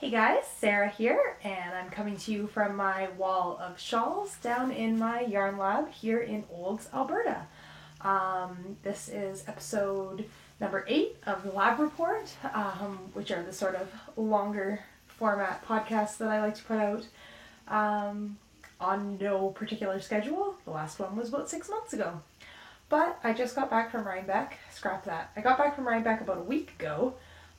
Hey guys, Sarah here, and I'm coming to you from my wall of shawls down in my yarn lab here in Olds, Alberta. This is episode number 8 of the lab report, which are the sort of longer format podcasts that I like to put out on no particular schedule. The last one was about 6 months ago. But I just got back from Rhinebeck. Scrap that. I got back from Rhinebeck about a week ago,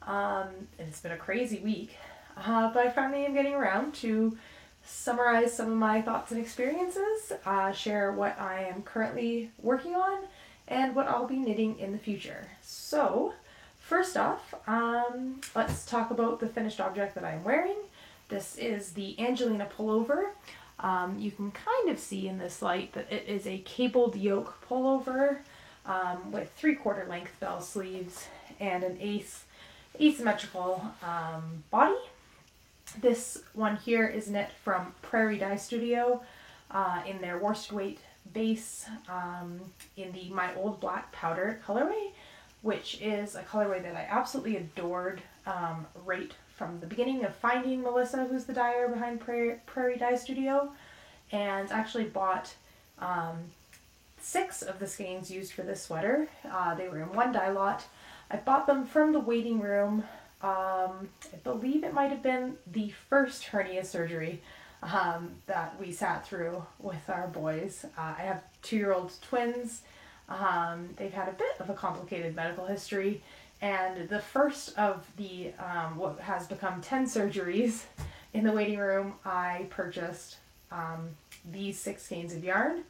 and it's been a crazy week. But I finally am getting around to summarize some of my thoughts and experiences, share what I am currently working on, and what I'll be knitting in the future. So, first off, let's talk about the finished object that I'm wearing. This is the Angelina pullover. You can kind of see in this light that it is a cabled yoke pullover with 3/4 length bell sleeves and an asymmetrical body. This one here is knit from Prairie Dye Studio in their worsted weight base in the My Old Black Powder colorway, which is a colorway that I absolutely adored right from the beginning of finding Melissa, who's the dyer behind Prairie Dye Studio, and actually bought 6 of the skeins used for this sweater. They were in one dye lot. I bought them from the waiting room. I believe it might have been the first hernia surgery that we sat through with our boys. I have 2-year-old twins. They've had a bit of a complicated medical history, and the first of the what has become 10 surgeries in the waiting room, I purchased these 6 skeins of yarn,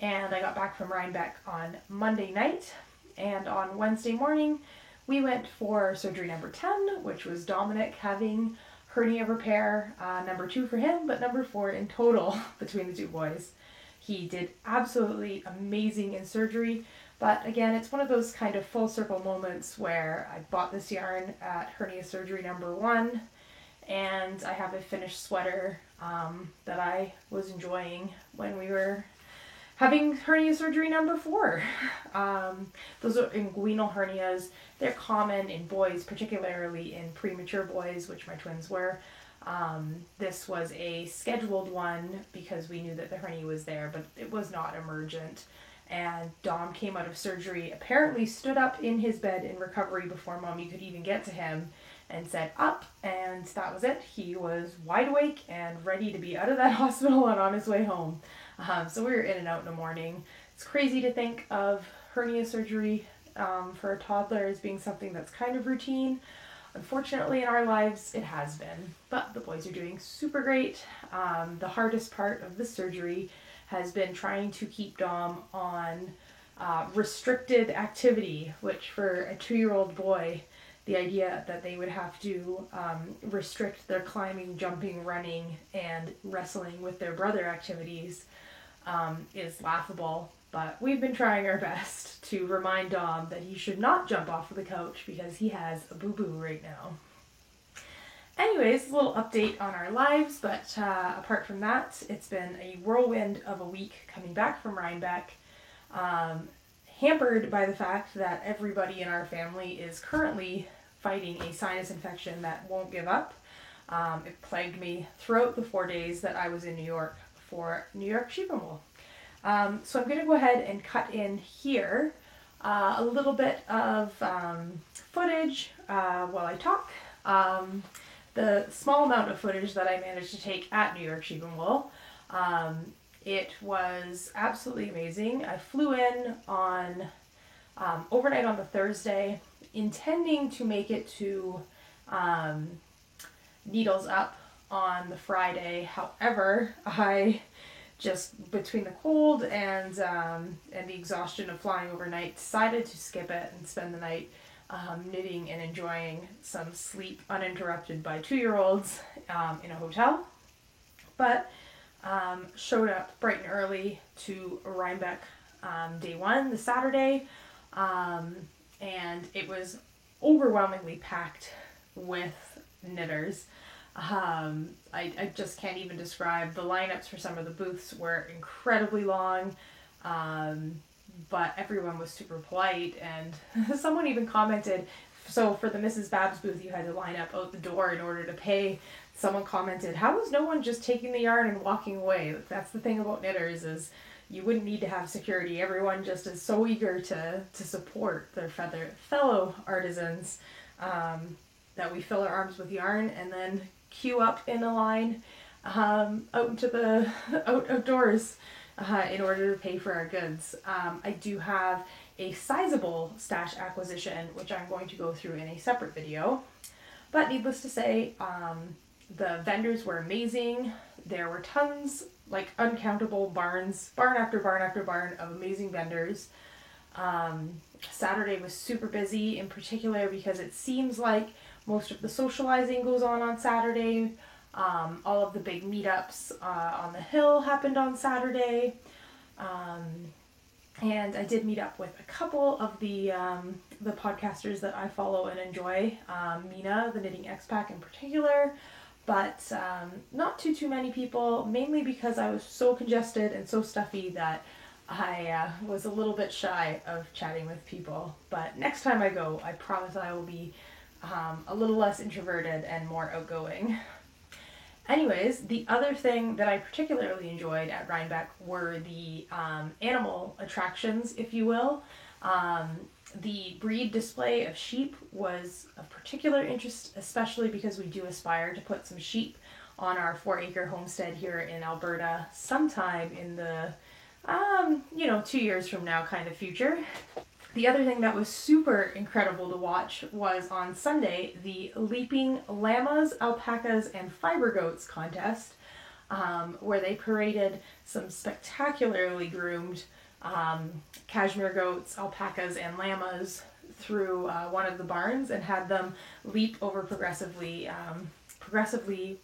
and I got back from Rhinebeck on Monday night, and on Wednesday morning we went for surgery number 10, which was Dominic having hernia repair, number 2 for him, but number 4 in total between the 2 boys. He did absolutely amazing in surgery, but again, it's one of those kind of full circle moments where I bought this yarn at hernia surgery number 1, and I have a finished sweater that I was enjoying when we were having hernia surgery number 4. Those are inguinal hernias. They're common in boys, particularly in premature boys, which my twins were. This was a scheduled one because we knew that the hernia was there, but it was not emergent. And Dom came out of surgery, apparently stood up in his bed in recovery before Mommy could even get to him, and said up, and that was it. He was wide awake and ready to be out of that hospital and on his way home. So we were in and out in the morning. It's crazy to think of hernia surgery for a toddler as being something that's kind of routine. Unfortunately, in our lives, it has been. But the boys are doing super great. The hardest part of the surgery has been trying to keep Dom on restricted activity, which for a 2-year-old boy, the idea that they would have to restrict their climbing, jumping, running, and wrestling with their brother activities is laughable. But we've been trying our best to remind Dom that he should not jump off of the couch because he has a boo-boo right now. Anyways, a little update on our lives, but apart from that, it's been a whirlwind of a week coming back from Rhinebeck, hampered by the fact that everybody in our family is currently fighting a sinus infection that won't give up. It plagued me throughout the 4 days that I was in New York for New York Sheep and Wool. So I'm going to go ahead and cut in here a little bit of footage while I talk. The small amount of footage that I managed to take at New York Sheep and Wool. It was absolutely amazing. I flew in on overnight on the Thursday, intending to make it to Needles Up on the Friday. However, I just, between the cold and the exhaustion of flying overnight, decided to skip it and spend the night knitting and enjoying some sleep uninterrupted by 2-year-olds in a hotel. But showed up bright and early to Rhinebeck day 1, the Saturday, and it was overwhelmingly packed with knitters. I just can't even describe. The lineups for some of the booths were incredibly long, but everyone was super polite, and someone even commented, So for the Mrs. Babs booth, you had to line up out the door in order to pay. Someone commented, how is no one just taking the yarn and walking away? That's the thing about knitters, is you wouldn't need to have security. Everyone just is so eager to support their fellow artisans, that we fill our arms with yarn and then queue up in a line out into the outdoors in order to pay for our goods. I do have a sizable stash acquisition, which I'm going to go through in a separate video. But needless to say, the vendors were amazing. There were tons, like uncountable barn after barn after barn of amazing vendors. Saturday was super busy, in particular because it seems like most of the socializing goes on Saturday. All of the big meetups on the hill happened on Saturday. And I did meet up with a couple of the podcasters that I follow and enjoy, Mina, the Knitting Expat in particular, but not too many people, mainly because I was so congested and so stuffy that I was a little bit shy of chatting with people. But next time I go, I promise I will be a little less introverted and more outgoing. Anyways, the other thing that I particularly enjoyed at Rhinebeck were the animal attractions, if you will. The breed display of sheep was of particular interest, especially because we do aspire to put some sheep on our 4-acre homestead here in Alberta sometime in the, 2 years from now kind of future. The other thing that was super incredible to watch was on Sunday, the Leaping Llamas, Alpacas, and Fiber Goats contest, where they paraded some spectacularly groomed cashmere goats, alpacas, and llamas through one of the barns and had them leap over progressively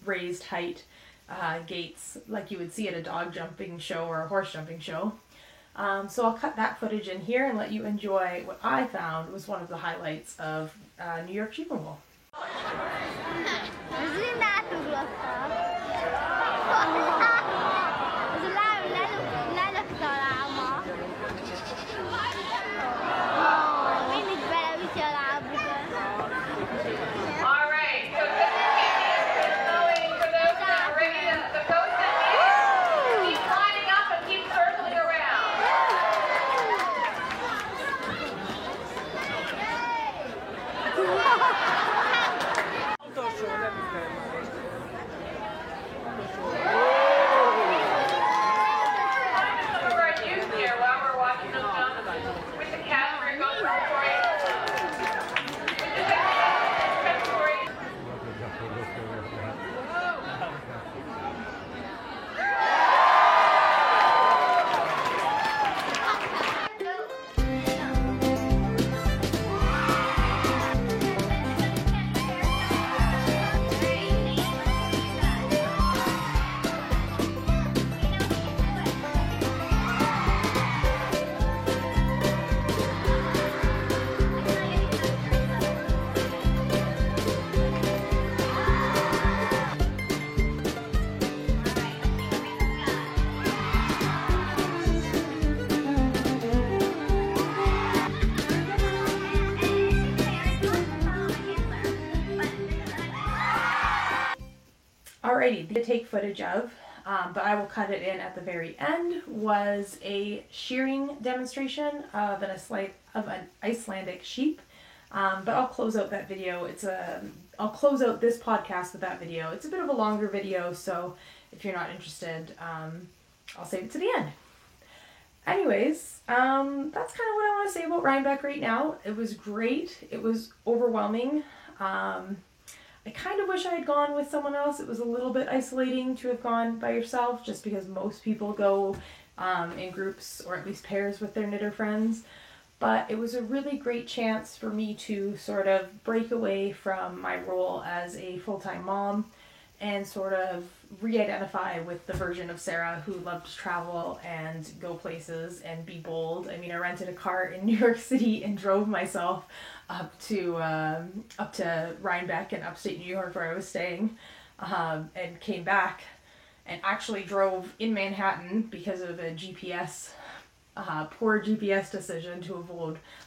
raised height gates like you would see at a dog jumping show or a horse jumping show. So I'll cut that footage in here and let you enjoy what I found was one of the highlights of New York Sheep Removal. Alrighty, to take footage of, but I will cut it in at the very end, was a shearing demonstration of an Icelandic sheep. But I'll close out that video. I'll close out this podcast with that video. It's a bit of a longer video, so if you're not interested, I'll save it to the end. Anyways, that's kind of what I want to say about Rhinebeck right now. It was great. It was overwhelming. I kind of wish I had gone with someone else. It was a little bit isolating to have gone by yourself, just because most people go in groups or at least pairs with their knitter friends. But it was a really great chance for me to sort of break away from my role as a full-time mom and sort of re-identify with the version of Sarah who loved to travel and go places and be bold. I mean, I rented a car in New York City and drove myself up to Rhinebeck in upstate New York where I was staying, and came back and actually drove in Manhattan because of a GPS poor GPS decision to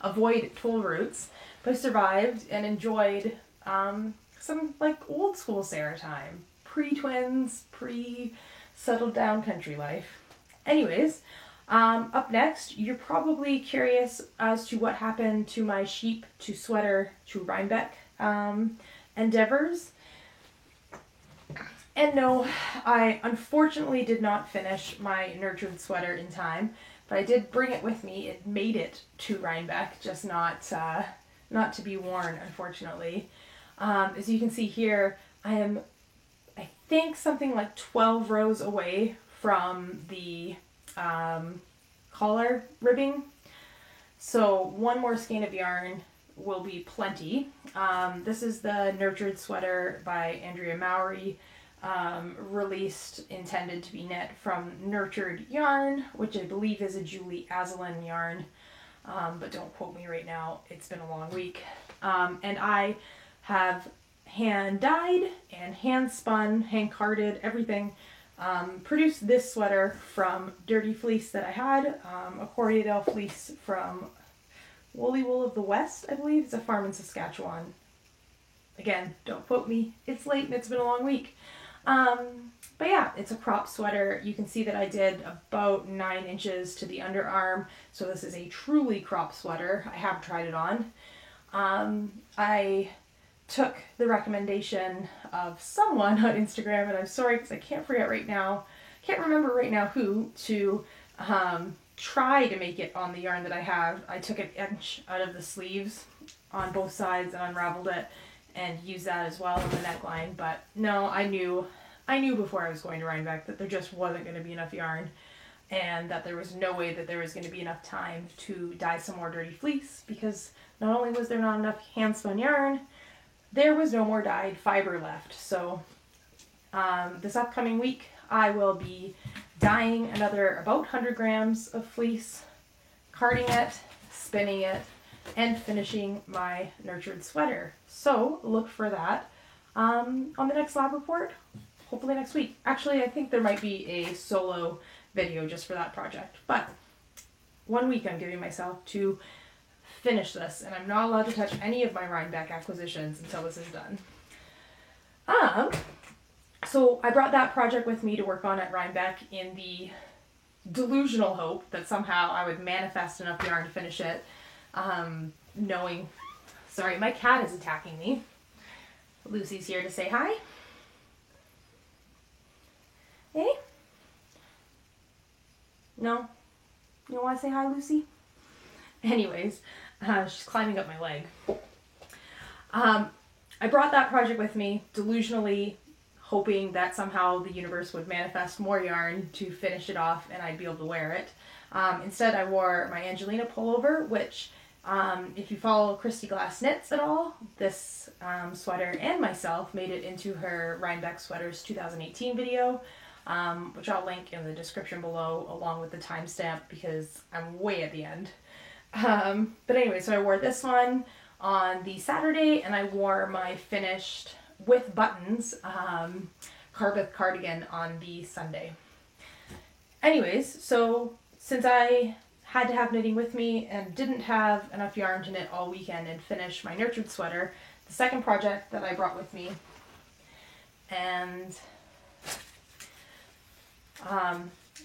avoid toll routes, but I survived and enjoyed some like old school Sarah time, pre-twins, pre-settled down country life. Anyways, up next, you're probably curious as to what happened to my sheep to sweater to Rhinebeck endeavors. And no, I unfortunately did not finish my nurtured sweater in time, but I did bring it with me. It made it to Rhinebeck, just not to be worn, unfortunately. As you can see here, I think, something like 12 rows away from the collar ribbing. So one more skein of yarn will be plenty. This is the Nurtured Sweater by Andrea Mowry, intended to be knit from Nurtured Yarn, which I believe is a Julie Azalin yarn, but don't quote me right now, it's been a long week. And I have hand dyed and hand spun, hand carded, everything. Produced this sweater from dirty fleece that I had, a Corriedale fleece from Woolly Wool of the West, I believe. It's a farm in Saskatchewan. Again, don't quote me. It's late and it's been a long week. But yeah, it's a crop sweater. You can see that I did about 9 inches to the underarm. So this is a truly crop sweater. I have tried it on. I took the recommendation of someone on Instagram, and I'm sorry because I can't remember right now who, to try to make it on the yarn that I have. I took an inch out of the sleeves on both sides and unraveled it and used that as well in the neckline. But no, I knew before I was going to Rhinebeck that there just wasn't going to be enough yarn, and that there was no way that there was going to be enough time to dye some more dirty fleece, because not only was there not enough hand spun yarn, there was no more dyed fiber left. So this upcoming week I will be dyeing another about 100 grams of fleece, carding it, spinning it, and finishing my nurtured sweater. So look for that on the next lab report, hopefully next week. Actually, I think there might be a solo video just for that project, but 1 week I'm giving myself to finish this, and I'm not allowed to touch any of my Rhinebeck acquisitions until this is done. So I brought that project with me to work on at Rhinebeck in the delusional hope that somehow I would manifest enough yarn to finish it, sorry, my cat is attacking me. Lucy's here to say hi. Hey? No? You don't want to say hi, Lucy? Anyways, she's climbing up my leg. I brought that project with me, delusionally hoping that somehow the universe would manifest more yarn to finish it off and I'd be able to wear it. Instead, I wore my Angelina pullover, which, if you follow Christy Glass Knits at all, this sweater and myself made it into her Rhinebeck Sweaters 2018 video, which I'll link in the description below along with the timestamp because I'm way at the end. But anyway, so I wore this one on the Saturday, and I wore my finished with buttons Carbeth cardigan on the Sunday. Anyways, so since I had to have knitting with me and didn't have enough yarn to knit all weekend and finish my nurtured sweater, the second project that I brought with me and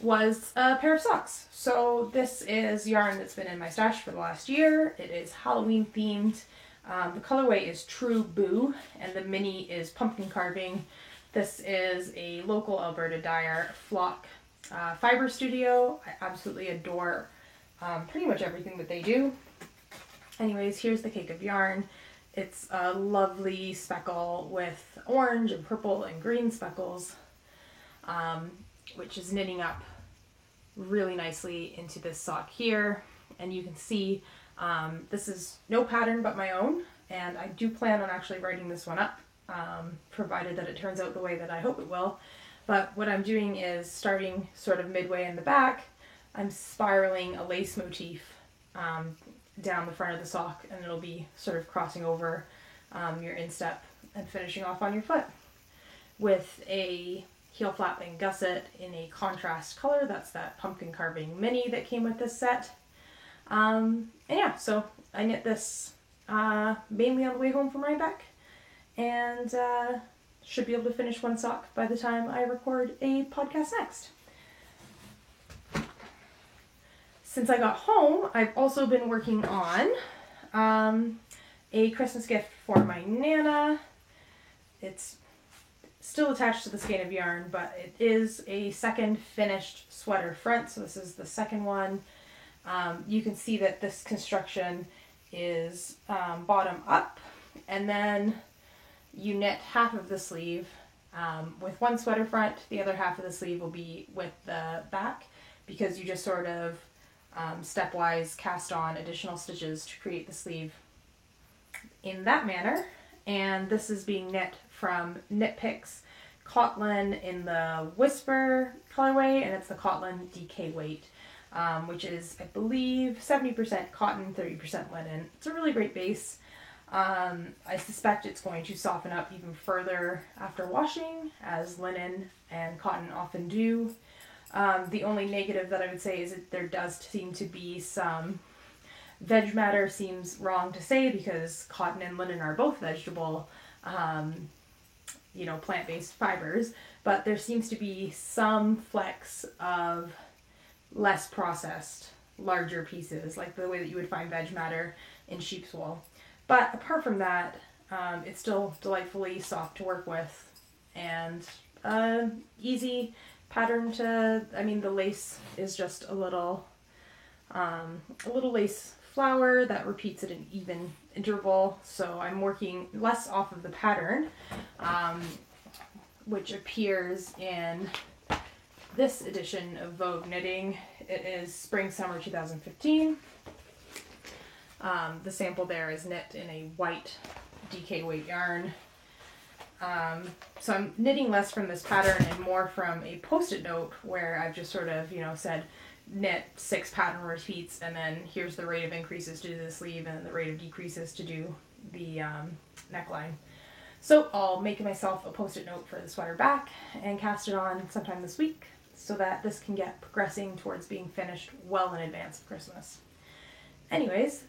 was a pair of socks. So this is yarn that's been in my stash for the last year. It is Halloween themed. The colorway is True Boo, and the mini is Pumpkin Carving. This is a local Alberta dyer, Flock Fiber Studio. I absolutely adore pretty much everything that they do. Anyways, here's the cake of yarn. It's a lovely speckle with orange and purple and green speckles, which is knitting up really nicely into this sock here. And you can see this is no pattern but my own, and I do plan on actually writing this one up, provided that it turns out the way that I hope it will. But what I'm doing is, starting sort of midway in the back, I'm spiraling a lace motif down the front of the sock, and it'll be sort of crossing over your instep and finishing off on your foot with a heel flap and gusset in a contrast color. That's that pumpkin carving mini that came with this set. And yeah, so I knit this mainly on the way home from Rhinebeck, and should be able to finish one sock by the time I record a podcast next. Since I got home, I've also been working on a Christmas gift for my Nana. It's still attached to the skein of yarn, but it is a second finished sweater front, so this is the second one. You can see that this construction is bottom up, and then you knit half of the sleeve with one sweater front. The other half of the sleeve will be with the back, because you just sort of stepwise cast on additional stitches to create the sleeve in that manner. And this is being knit from Knit Picks Cotton in the Whisper colorway, and it's the Cotton DK weight, which is, I believe, 70% cotton, 30% linen. It's a really great base. I suspect it's going to soften up even further after washing, as linen and cotton often do. The only negative that I would say is that there does seem to be some veg matter. Seems wrong to say because cotton and linen are both vegetable, plant-based fibers, but there seems to be some flecks of less processed, larger pieces, like the way that you would find veg matter in sheep's wool. But apart from that, it's still delightfully soft to work with, and easy pattern to, the lace is just a little lace flower that repeats at an even interval. So I'm working less off of the pattern, which appears in this edition of Vogue Knitting. It is Spring Summer 2015. The sample there is knit in a white DK weight yarn. So I'm knitting less from this pattern and more from a post-it note where I've just sort of, said knit 6 pattern repeats, and then here's the rate of increases to do the sleeve and the rate of decreases to do the neckline. So I'll make myself a post-it note for the sweater back and cast it on sometime this week so that this can get progressing towards being finished well in advance of Christmas. Anyways,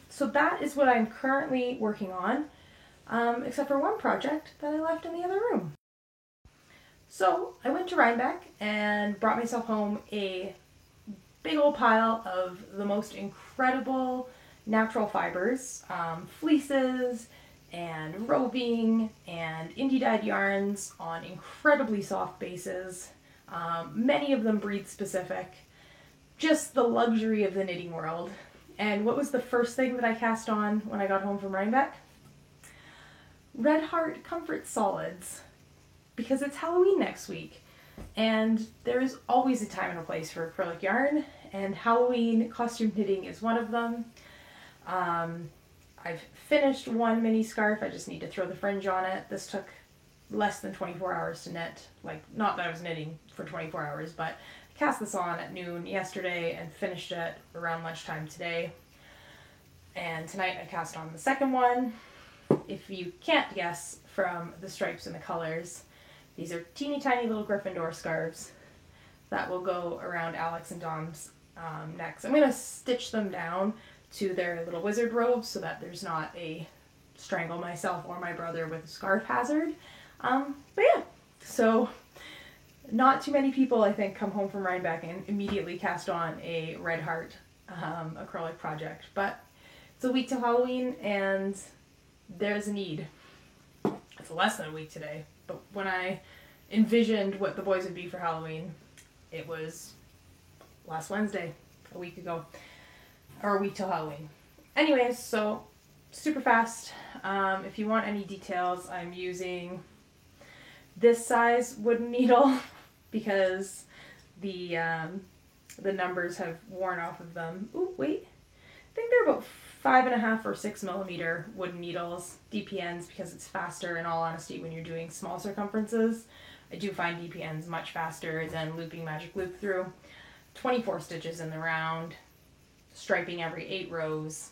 so that is what I'm currently working on, except for one project that I left in the other room. So I went to Rhinebeck and brought myself home a big old pile of the most incredible natural fibers, fleeces and roving and indie dyed yarns on incredibly soft bases, many of them breed specific, just the luxury of the knitting world. And what was the first thing that I cast on when I got home from Rhinebeck? Red Heart Comfort Solids, because it's Halloween next week, and there is always a time and a place for acrylic yarn, and Halloween costume knitting is one of them. I've finished one mini scarf. I just need to throw the fringe on it. This took less than 24 hours to knit. Like, not that I was knitting for 24 hours, but I cast this on at noon yesterday and finished it around lunchtime today. And tonight I cast on the second one. If you can't guess from the stripes and the colors, these are teeny tiny little Gryffindor scarves that will go around Alex and Dom's necks. I'm going to stitch them down to their little wizard robes so that there's not a strangle myself or my brother with a scarf hazard. But yeah, so not too many people, I think, come home from Rhinebeck and immediately cast on a Red Heart acrylic project. But it's a week till Halloween and there's a need. It's less than a week today, but when I envisioned what the boys would be for Halloween, it was last Wednesday, a week ago, or a week till Halloween. Anyways, so super fast. If you want any details, I'm using this size wooden needle because the numbers have worn off of them. Ooh, wait. I think they're about 5.5 or 6 millimeter wooden needles, DPNs, because it's faster, in all honesty, when you're doing small circumferences. I do find DPNs much faster than looping magic loop through. 24 stitches in the round, striping every 8 rows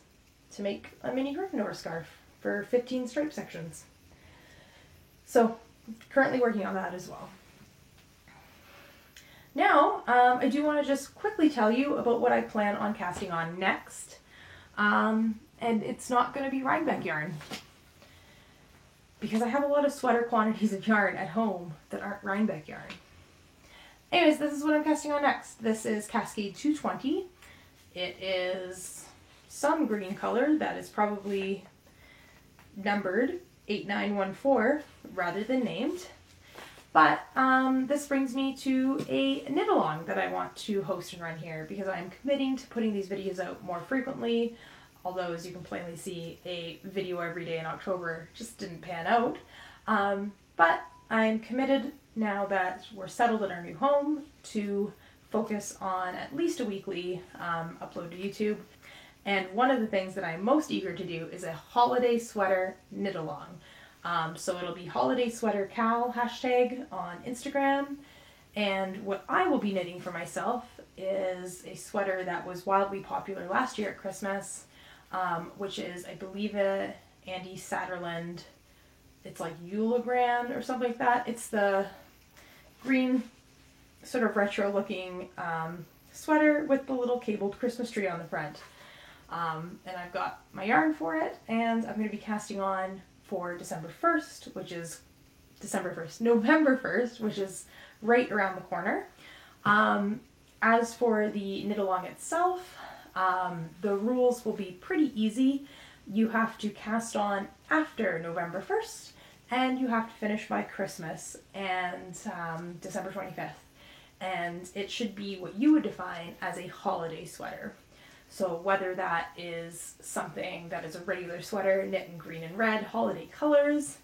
to make a mini Gryffindor scarf for 15 stripe sections. So currently working on that as well. Now, I do want to just quickly tell you about what I plan on casting on next. And it's not going to be Rhinebeck yarn, because I have a lot of sweater quantities of yarn at home that aren't Rhinebeck yarn. Anyways, this is what I'm casting on next. This is Cascade 220. It is some green color that is probably numbered 8914 rather than named. But this brings me to a knit along that I want to host and run here, because I'm committing to putting these videos out more frequently. Although, as you can plainly see, a video every day in October just didn't pan out. But I'm committed, now that we're settled in our new home, to focus on at least a weekly upload to YouTube. And one of the things that I'm most eager to do is a holiday sweater knit along. So it'll be Holiday Sweater Cal hashtag on Instagram. And what I will be knitting for myself is a sweater that was wildly popular last year at Christmas, which is, I believe, a Andy Satterland. It's like Eulagrand or something like that. It's the green, sort of retro looking sweater with the little cabled Christmas tree on the front. And I've got my yarn for it, and I'm going to be casting on for December 1st, which is November 1st, which is right around the corner. As for the knit along itself, the rules will be pretty easy. You have to cast on after November 1st, and you have to finish by Christmas and December 25th. And it should be what you would define as a holiday sweater. So whether that is something that is a regular sweater knit in green and red holiday colors,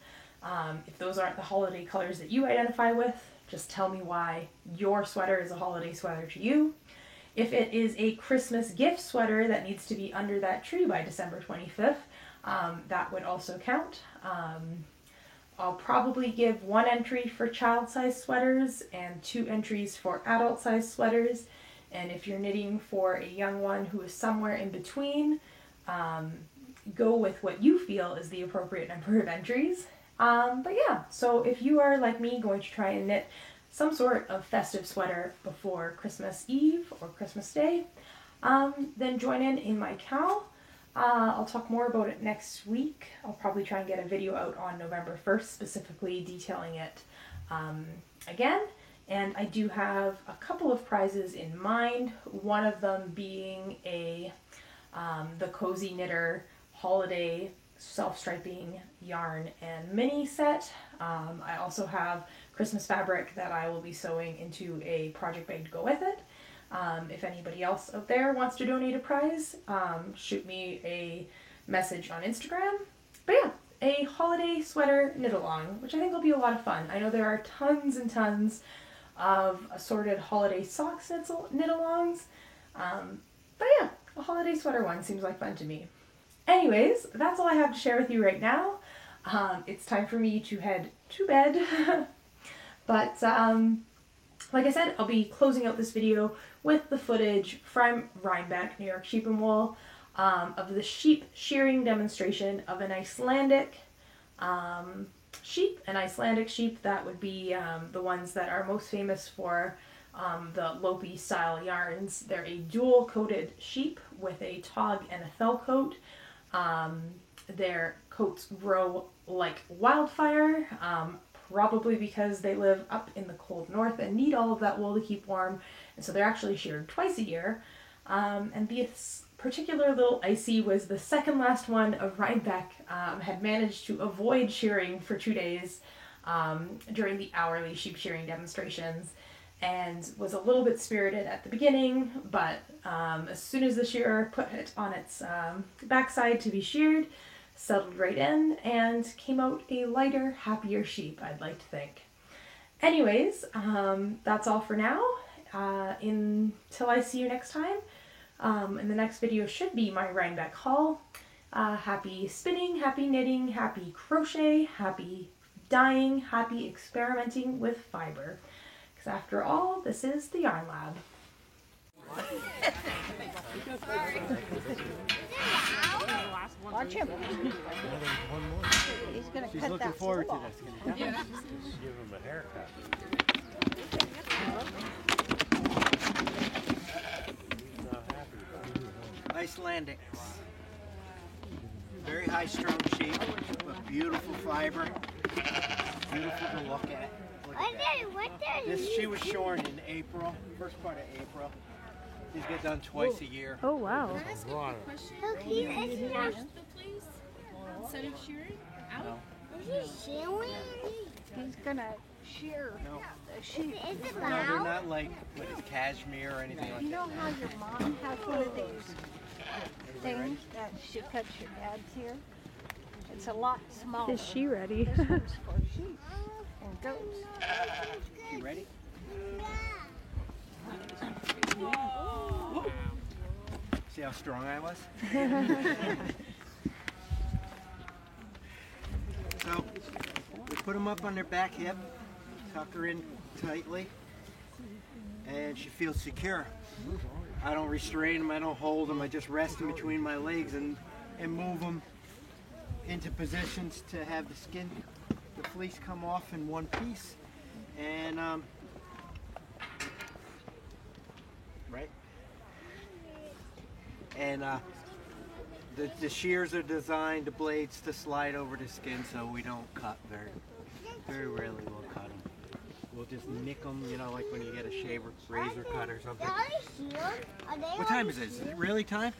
if those aren't the holiday colors that you identify with, just tell me why your sweater is a holiday sweater to you. If it is a Christmas gift sweater that needs to be under that tree by December 25th, that would also count. I'll probably give 1 entry for child-sized sweaters and 2 entries for adult-sized sweaters. And if you're knitting for a young one who is somewhere in between, go with what you feel is the appropriate number of entries. But yeah, so if you are like me, going to try and knit some sort of festive sweater before Christmas Eve or Christmas Day, then join in my Cal. I'll talk more about it next week. I'll probably try and get a video out on November 1st, specifically detailing it again. And I do have a couple of prizes in mind, one of them being the Cozy Knitter Holiday Self-Striping Yarn and Mini Set. I also have Christmas fabric that I will be sewing into a project bag to go with it. If anybody else out there wants to donate a prize, shoot me a message on Instagram. But yeah, a holiday sweater knit along, which I think will be a lot of fun. I know there are tons and tons of assorted holiday socks knit alongs. But yeah, a holiday sweater one seems like fun to me. Anyways, that's all I have to share with you right now. It's time for me to head to bed. But like I said, I'll be closing out this video with the footage from Rhinebeck, New York Sheep and Wool, of the sheep shearing demonstration of an Icelandic sheep. An Icelandic sheep that would be the ones that are most famous for the Lopi style yarns. They're a dual coated sheep with a tog and a fell coat. Their coats grow like wildfire, probably because they live up in the cold north and need all of that wool to keep warm, and so they're actually sheared twice a year. And this particular little Icy was the second last one of Rhinebeck, had managed to avoid shearing for 2 days during the hourly sheep shearing demonstrations, and was a little bit spirited at the beginning, but as soon as the shearer put it on its backside to be sheared, settled right in and came out a lighter, happier sheep, I'd like to think. Anyways, that's all for now. Until I see you next time. And the next video should be my Rhinebeck haul. Happy spinning, happy knitting, happy crochet, happy dyeing, happy experimenting with fiber. Because after all, this is the Yarn Lab. Watch him. He's going to cut that. She's looking forward to this. Yeah. Give him a haircut. spandex. Very high strung sheep, but beautiful fiber. Beautiful to look at. Look at that. She was shorn in April, first part of April. These get done twice a year. Oh wow. Can I ask a quick question? Wash them, please, instead of shearing out. Is he shearing? He's gonna shear the sheep. Is it No, they're loud? not like cashmere or anything like You know that. how your mom has one of these things that she cuts your dad's hair? It's a lot smaller. Is she ready? This one's for sheep and goats. You ready? See how strong I was? So, we put them up on their back hip, tuck her in tightly, and she feels secure. I don't restrain them, I don't hold them, I just rest them between my legs and move them into positions to have the skin, the fleece come off in one piece. And, right? And the shears are designed, the blades to slide over the skin so we don't cut very rarely we'll cut them. We'll just nick them, you know, like when you get a shaver, razor cut or something. Are they sheared? Are they What time is it? Is it really time?